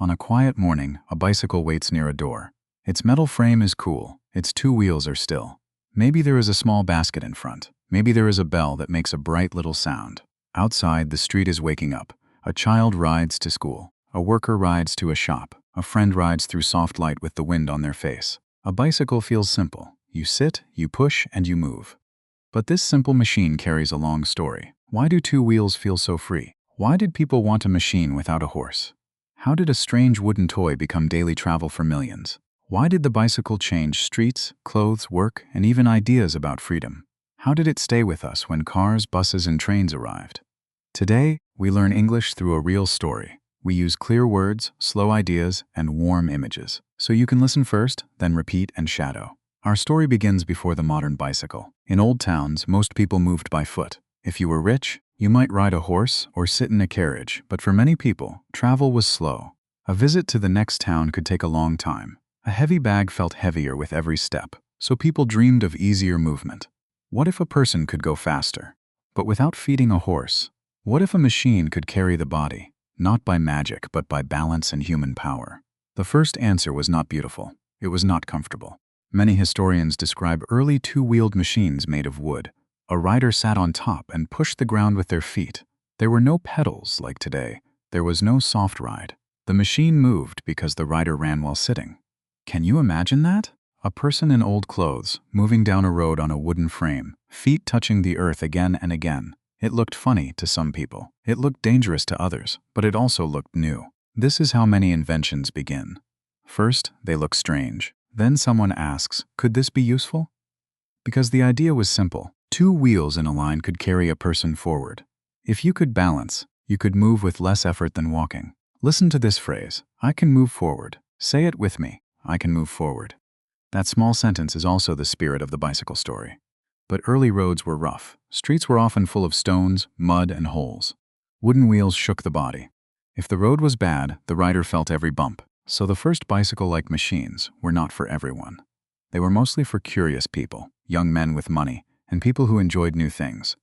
On a quiet morning, a bicycle waits near a door. Its metal frame is cool, its two wheels are still. Maybe there is a small basket in front. Maybe there is a bell that makes a bright little sound. Outside, the street is waking up. A child rides to school. A worker rides to a shop. A friend rides through soft light with the wind on their face. A bicycle feels simple. You sit, you push, and you move. But this simple machine carries a long story. Why do two wheels feel so free? Why did people want a machine without a horse? How did a strange wooden toy become daily travel for millions? Why did the bicycle change streets, clothes, work, and even ideas about freedom? How did it stay with us when cars, buses, and trains arrived? Today, we learn English through a real story. We use clear words, slow ideas, and warm images. So you can listen first, then repeat and shadow. Our story begins before the modern bicycle. In old towns, most people moved by foot. If you were rich, you might ride a horse or sit in a carriage, but for many people, travel was slow. A visit to the next town could take a long time. A heavy bag felt heavier with every step, so people dreamed of easier movement. What if a person could go faster? But without feeding a horse? What if a machine could carry the body, not by magic, but by balance and human power? The first answer was not beautiful. It was not comfortable. Many historians describe early two-wheeled machines made of wood. A rider sat on top and pushed the ground with their feet. There were no pedals like today. There was no soft ride. The machine moved because the rider ran while sitting. Can you imagine that? A person in old clothes, moving down a road on a wooden frame, feet touching the earth again and again. It looked funny to some people. It looked dangerous to others, but it also looked new. This is how many inventions begin. First, they look strange. Then someone asks, could this be useful? Because the idea was simple. Two wheels in a line could carry a person forward. If you could balance, you could move with less effort than walking. Listen to this phrase, I can move forward. Say it with me, I can move forward. That small sentence is also the spirit of the bicycle story. But early roads were rough. Streets were often full of stones, mud, and holes. Wooden wheels shook the body. If the road was bad, the rider felt every bump. So the first bicycle-like machines were not for everyone. They were mostly for curious people, young men with money, and people who enjoyed new things.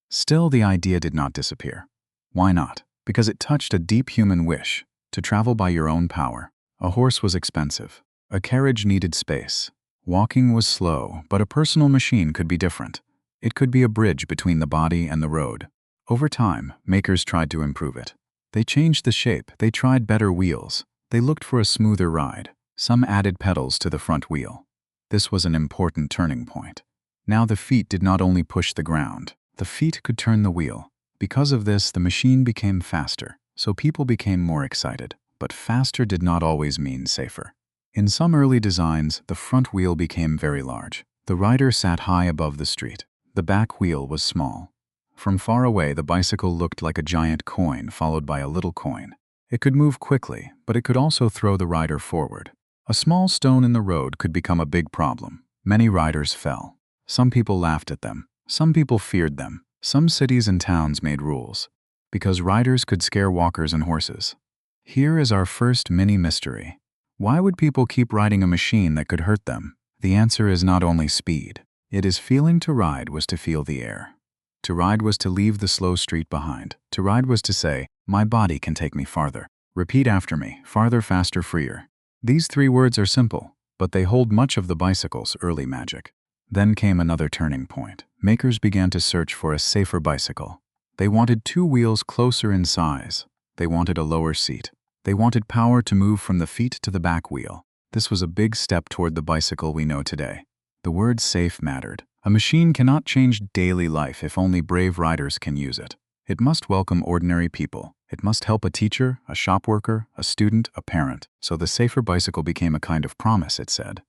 Still, the idea did not disappear. Why not? Because it touched a deep human wish to travel by your own power. A horse was expensive. A carriage needed space. Walking was slow, but a personal machine could be different. It could be a bridge between the body and the road. Over time, makers tried to improve it. They changed the shape. They tried better wheels. They looked for a smoother ride. Some added pedals to the front wheel. This was an important turning point. Now the feet did not only push the ground. The feet could turn the wheel. Because of this, the machine became faster, so people became more excited. But faster did not always mean safer. In some early designs, the front wheel became very large. The rider sat high above the street. The back wheel was small. From far away, the bicycle looked like a giant coin followed by a little coin. It could move quickly, but it could also throw the rider forward. A small stone in the road could become a big problem. Many riders fell. Some people laughed at them. Some people feared them. Some cities and towns made rules. Because riders could scare walkers and horses. Here is our first mini mystery. Why would people keep riding a machine that could hurt them? The answer is not only speed. It is feeling. To ride was to feel the air. To ride was to leave the slow street behind. To ride was to say, my body can take me farther. Repeat after me, farther, faster, freer. These three words are simple, but they hold much of the bicycle's early magic. Then came another turning point. Makers began to search for a safer bicycle. They wanted two wheels closer in size. They wanted a lower seat. They wanted power to move from the feet to the back wheel. This was a big step toward the bicycle we know today. The word safe mattered. A machine cannot change daily life if only brave riders can use it. It must welcome ordinary people. It must help a teacher, a shop worker, a student, a parent. So the safer bicycle became a kind of promise, it said.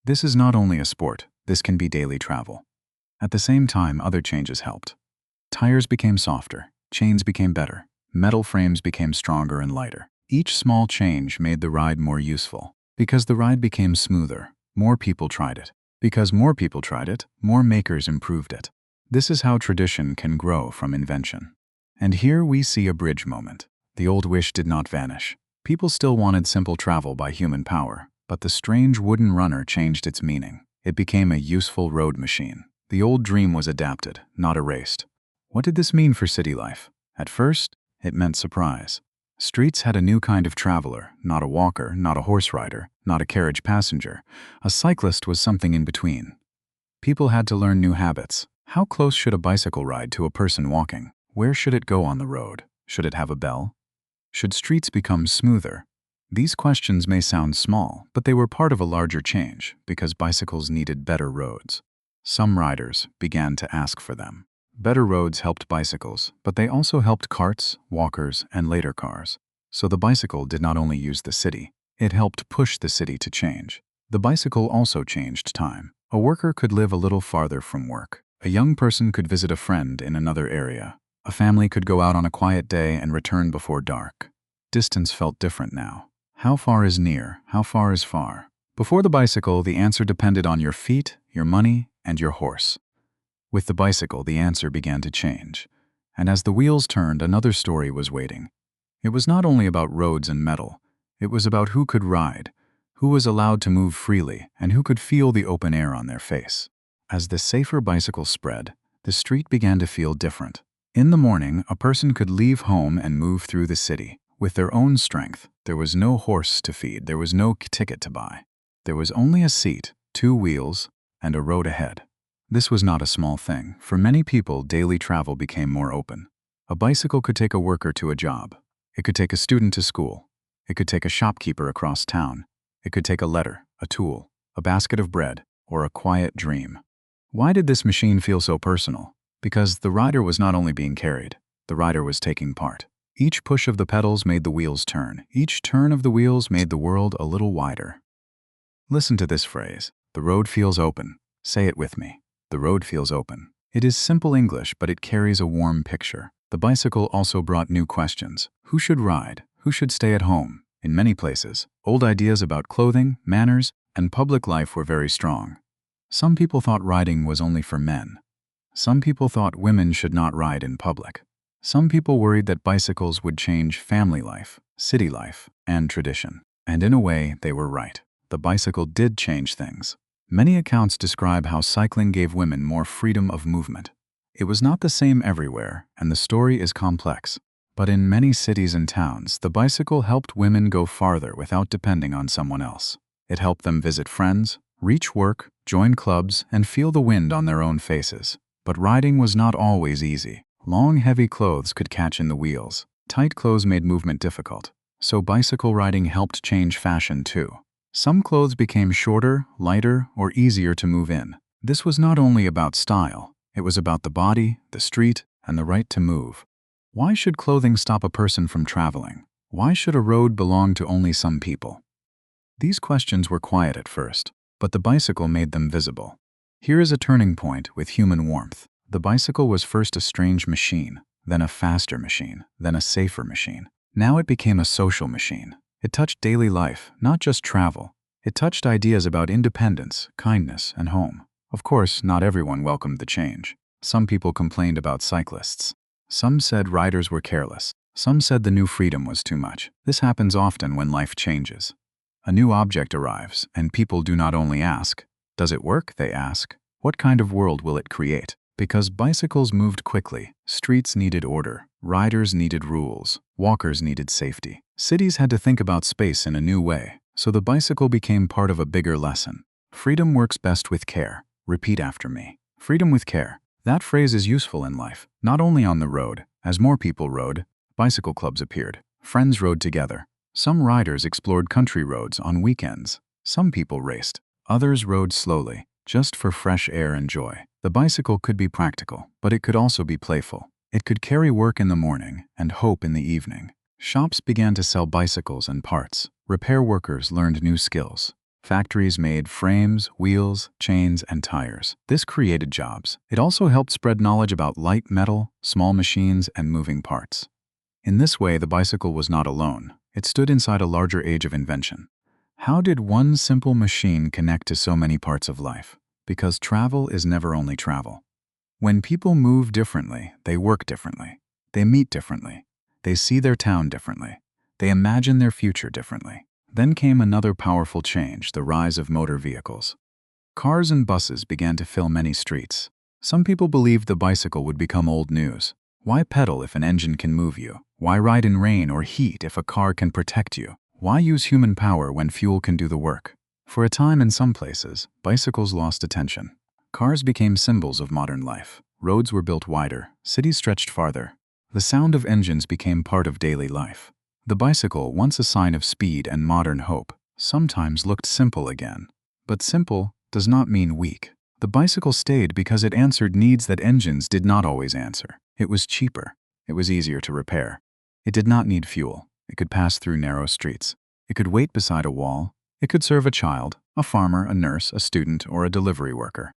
This is not only a sport, this can be daily travel. At the same time, other changes helped. Tires became softer, chains became better, metal frames became stronger and lighter. Each small change made the ride more useful. Because the ride became smoother, more people tried it. Because more people tried it, more makers improved it. This is how tradition can grow from invention. And here we see a bridge moment. The old wish did not vanish. People still wanted simple travel by human power, but the strange wooden runner changed its meaning. It became a useful road machine. The old dream was adapted, not erased. What did this mean for city life? At first, it meant surprise. Streets had a new kind of traveler, not a walker, not a horse rider, not a carriage passenger. A cyclist was something in between. People had to learn new habits. How close should a bicycle ride to a person walking? Where should it go on the road? Should it have a bell? Should streets become smoother? These questions may sound small, but they were part of a larger change because bicycles needed better roads. Some riders began to ask for them. Better roads helped bicycles, but they also helped carts, walkers, and later cars. So the bicycle did not only use the city, it helped push the city to change. The bicycle also changed time. A worker could live a little farther from work. A young person could visit a friend in another area. A family could go out on a quiet day and return before dark. Distance felt different now. How far is near? How far is far? Before the bicycle, the answer depended on your feet, your money, and your horse. With the bicycle, the answer began to change. And as the wheels turned, another story was waiting. It was not only about roads and metal. It was about who could ride, who was allowed to move freely, and who could feel the open air on their face. As the safer bicycle spread, the street began to feel different. In the morning, a person could leave home and move through the city with their own strength. There was no horse to feed. There was no ticket to buy. There was only a seat, 2 wheels, and a road ahead. This was not a small thing. For many people, daily travel became more open. A bicycle could take a worker to a job. It could take a student to school. It could take a shopkeeper across town. It could take a letter, a tool, a basket of bread, or a quiet dream. Why did this machine feel so personal? Because the rider was not only being carried, the rider was taking part. Each push of the pedals made the wheels turn. Each turn of the wheels made the world a little wider. Listen to this phrase. The road feels open. Say it with me. The road feels open. It is simple English, but it carries a warm picture. The bicycle also brought new questions. Who should ride? Who should stay at home? In many places, old ideas about clothing, manners, and public life were very strong. Some people thought riding was only for men. Some people thought women should not ride in public. Some people worried that bicycles would change family life, city life, and tradition. And in a way, they were right. The bicycle did change things. Many accounts describe how cycling gave women more freedom of movement. It was not the same everywhere, and the story is complex. But in many cities and towns, the bicycle helped women go farther without depending on someone else. It helped them visit friends, reach work, join clubs, and feel the wind on their own faces. But riding was not always easy. Long, heavy clothes could catch in the wheels. Tight clothes made movement difficult. So bicycle riding helped change fashion too. Some clothes became shorter, lighter, or easier to move in. This was not only about style. It was about the body, the street, and the right to move. Why should clothing stop a person from traveling? Why should a road belong to only some people? These questions were quiet at first, but the bicycle made them visible. Here is a turning point with human warmth. The bicycle was first a strange machine, then a faster machine, then a safer machine. Now it became a social machine. It touched daily life, not just travel. It touched ideas about independence, kindness, and home. Of course, not everyone welcomed the change. Some people complained about cyclists. Some said riders were careless. Some said the new freedom was too much. This happens often when life changes. A new object arrives, and people do not only ask, "Does it work?" They ask, "What kind of world will it create?" Because bicycles moved quickly, streets needed order, riders needed rules, walkers needed safety. Cities had to think about space in a new way, so the bicycle became part of a bigger lesson. Freedom works best with care. Repeat after me. Freedom with care. That phrase is useful in life, not only on the road. As more people rode, bicycle clubs appeared. Friends rode together. Some riders explored country roads on weekends. Some people raced. Others rode slowly, just for fresh air and joy. The bicycle could be practical, but it could also be playful. It could carry work in the morning and hope in the evening. Shops began to sell bicycles and parts. Repair workers learned new skills. Factories made frames, wheels, chains, and tires. This created jobs. It also helped spread knowledge about light metal, small machines, and moving parts. In this way, the bicycle was not alone. It stood inside a larger age of invention. How did one simple machine connect to so many parts of life? Because travel is never only travel. When people move differently, they work differently. They meet differently. They see their town differently. They imagine their future differently. Then came another powerful change, the rise of motor vehicles. Cars and buses began to fill many streets. Some people believed the bicycle would become old news. Why pedal if an engine can move you? Why ride in rain or heat if a car can protect you? Why use human power when fuel can do the work? For a time in some places, bicycles lost attention. Cars became symbols of modern life. Roads were built wider, cities stretched farther. The sound of engines became part of daily life. The bicycle, once a sign of speed and modern hope, sometimes looked simple again. But simple does not mean weak. The bicycle stayed because it answered needs that engines did not always answer. It was cheaper. It was easier to repair. It did not need fuel. It could pass through narrow streets. It could wait beside a wall. It could serve a child, a farmer, a nurse, a student, or a delivery worker.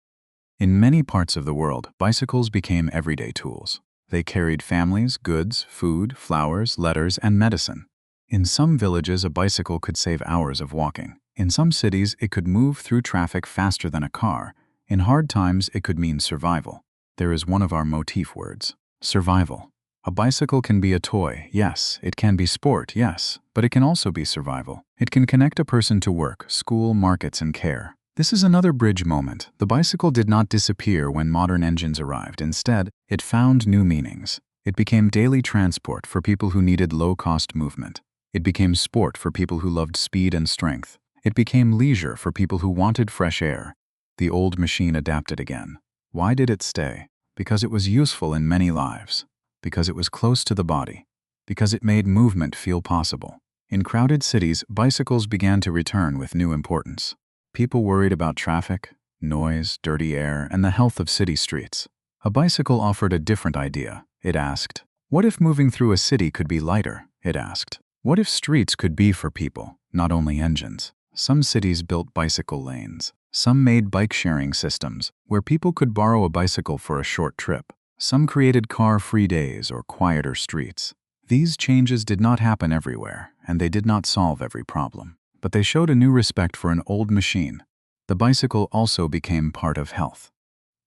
In many parts of the world, bicycles became everyday tools. They carried families, goods, food, flowers, letters, and medicine. In some villages, a bicycle could save hours of walking. In some cities, it could move through traffic faster than a car. In hard times, it could mean survival. There is one of our motif words: survival. A bicycle can be a toy, yes. It can be sport, yes. But it can also be survival. It can connect a person to work, school, markets, and care. This is another bridge moment. The bicycle did not disappear when modern engines arrived. Instead, it found new meanings. It became daily transport for people who needed low-cost movement. It became sport for people who loved speed and strength. It became leisure for people who wanted fresh air. The old machine adapted again. Why did it stay? Because it was useful in many lives. Because it was close to the body. Because it made movement feel possible. In crowded cities, bicycles began to return with new importance. People worried about traffic, noise, dirty air, and the health of city streets. A bicycle offered a different idea. It asked, what if moving through a city could be lighter? It asked, what if streets could be for people, not only engines? Some cities built bicycle lanes. Some made bike-sharing systems, where people could borrow a bicycle for a short trip. Some created car-free days or quieter streets. These changes did not happen everywhere, and they did not solve every problem. But they showed a new respect for an old machine. The bicycle also became part of health.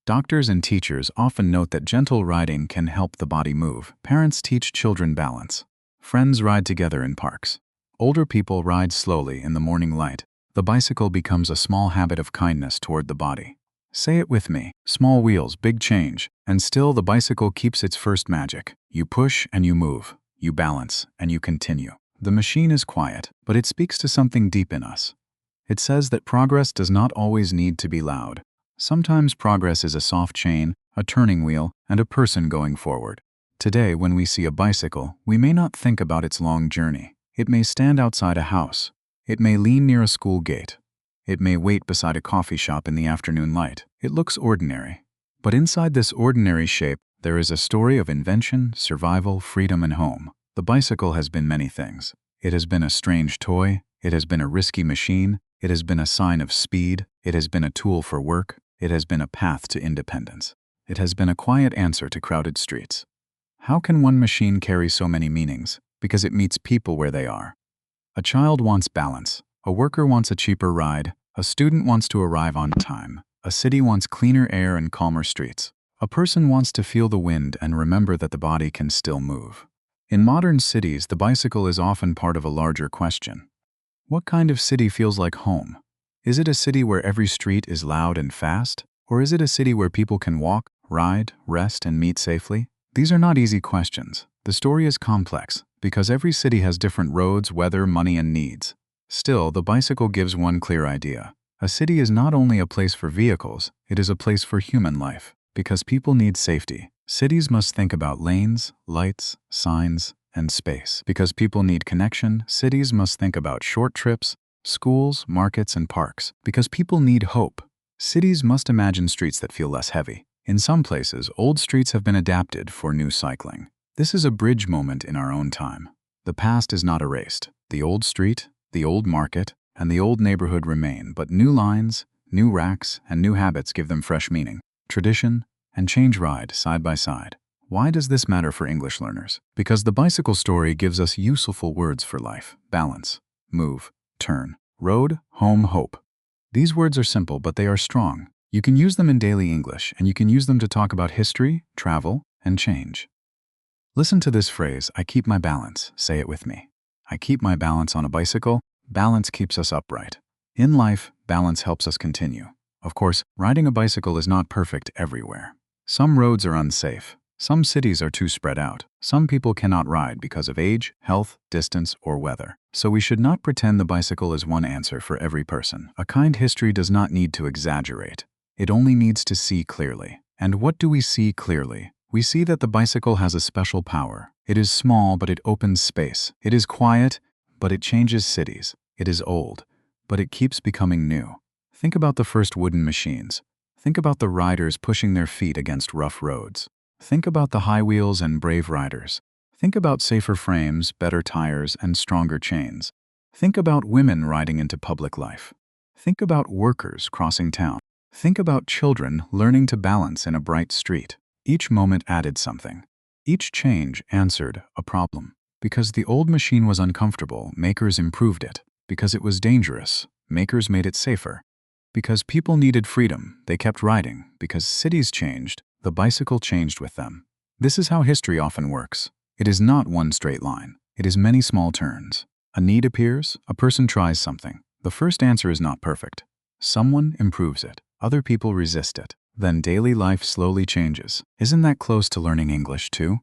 Doctors and teachers often note that gentle riding can help the body move. Parents teach children balance. Friends ride together in parks. Older people ride slowly in the morning light. The bicycle becomes a small habit of kindness toward the body. Say it with me: small wheels, big change. And still the bicycle keeps its first magic. You push and you move. You balance and you continue. The machine is quiet, but it speaks to something deep in us. It says that progress does not always need to be loud. Sometimes progress is a soft chain, a turning wheel, and a person going forward. Today, when we see a bicycle, we may not think about its long journey. It may stand outside a house. It may lean near a school gate. It may wait beside a coffee shop in the afternoon light. It looks ordinary. But inside this ordinary shape, there is a story of invention, survival, freedom, and home. The bicycle has been many things. It has been a strange toy. It has been a risky machine. It has been a sign of speed. It has been a tool for work. It has been a path to independence. It has been a quiet answer to crowded streets. How can one machine carry so many meanings? Because it meets people where they are. A child wants balance. A worker wants a cheaper ride. A student wants to arrive on time. A city wants cleaner air and calmer streets. A person wants to feel the wind and remember that the body can still move. In modern cities, the bicycle is often part of a larger question. What kind of city feels like home? Is it a city where every street is loud and fast? Or is it a city where people can walk, ride, rest, and meet safely? These are not easy questions. The story is complex, because every city has different roads, weather, money, and needs. Still, the bicycle gives one clear idea. A city is not only a place for vehicles, it is a place for human life. Because people need safety, cities must think about lanes, lights, signs, and space. Because people need connection, cities must think about short trips, schools, markets, and parks. Because people need hope, cities must imagine streets that feel less heavy. In some places, old streets have been adapted for new cycling. This is a bridge moment in our own time. The past is not erased. The old street, the old market, and the old neighborhood remain, but new lines, new racks, and new habits give them fresh meaning. Tradition and change ride side by side. Why does this matter for English learners? Because the bicycle story gives us useful words for life: balance, move, turn, road, home, hope. These words are simple, but they are strong. You can use them in daily English, and you can use them to talk about history, travel, and change. Listen to this phrase: I keep my balance. Say it with me. I keep my balance on a bicycle. Balance keeps us upright. In life, balance helps us continue. Of course, riding a bicycle is not perfect everywhere. Some roads are unsafe. Some cities are too spread out. Some people cannot ride because of age, health, distance, or weather. So we should not pretend the bicycle is one answer for every person. A kind history does not need to exaggerate. It only needs to see clearly. And what do we see clearly? We see that the bicycle has a special power. It is small, but it opens space. It is quiet, but it changes cities. It is old, but it keeps becoming new. Think about the first wooden machines. Think about the riders pushing their feet against rough roads. Think about the high wheels and brave riders. Think about safer frames, better tires, and stronger chains. Think about women riding into public life. Think about workers crossing town. Think about children learning to balance in a bright street. Each moment added something. Each change answered a problem. Because the old machine was uncomfortable, makers improved it. Because it was dangerous, makers made it safer. Because people needed freedom, they kept riding. Because cities changed, the bicycle changed with them. This is how history often works. It is not one straight line. It is many small turns. A need appears, a person tries something. The first answer is not perfect. Someone improves it. Other people resist it. Then daily life slowly changes. Isn't that close to learning English too?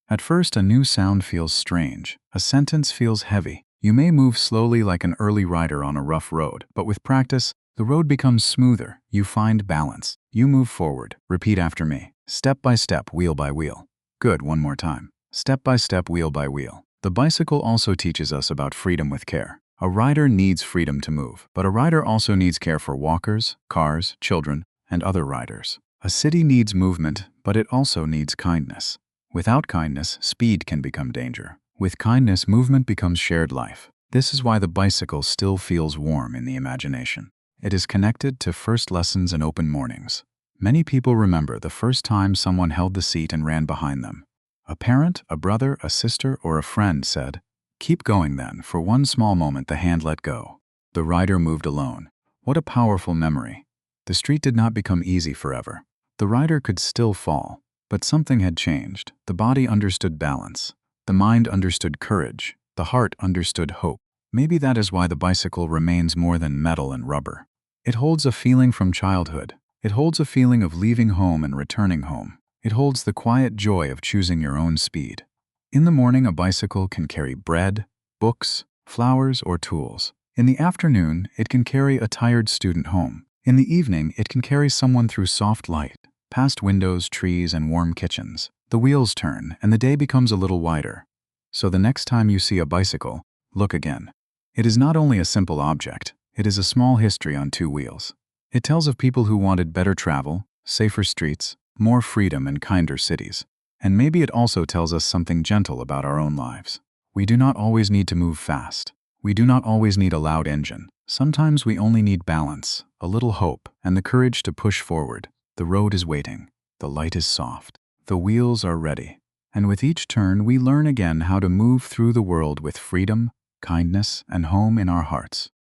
At first, a new sound feels strange. A sentence feels heavy. You may move slowly like an early rider on a rough road, but with practice, the road becomes smoother. You find balance. You move forward. Repeat after me. Step by step, wheel by wheel. Good, one more time. Step by step, wheel by wheel. The bicycle also teaches us about freedom with care. A rider needs freedom to move, but a rider also needs care for walkers, cars, children, and other riders. A city needs movement, but it also needs kindness. Without kindness, speed can become danger. With kindness, movement becomes shared life. This is why the bicycle still feels warm in the imagination. It is connected to first lessons and open mornings. Many people remember the first time someone held the seat and ran behind them. A parent, a brother, a sister, or a friend said, "Keep going then." For one small moment the hand let go. The rider moved alone. What a powerful memory. The street did not become easy forever. The rider could still fall, but something had changed. The body understood balance. The mind understood courage. The heart understood hope. Maybe that is why the bicycle remains more than metal and rubber. It holds a feeling from childhood. It holds a feeling of leaving home and returning home. It holds the quiet joy of choosing your own speed. In the morning, a bicycle can carry bread, books, flowers, or tools. In the afternoon, it can carry a tired student home. In the evening, it can carry someone through soft light, past windows, trees, and warm kitchens. The wheels turn, and the day becomes a little wider. So the next time you see a bicycle, look again. It is not only a simple object, it is a small history on two wheels. It tells of people who wanted better travel, safer streets, more freedom, and kinder cities. And maybe it also tells us something gentle about our own lives. We do not always need to move fast. We do not always need a loud engine. Sometimes we only need balance, a little hope, and the courage to push forward. The road is waiting. The light is soft. The wheels are ready. And with each turn, we learn again how to move through the world with freedom, kindness, and home in our hearts.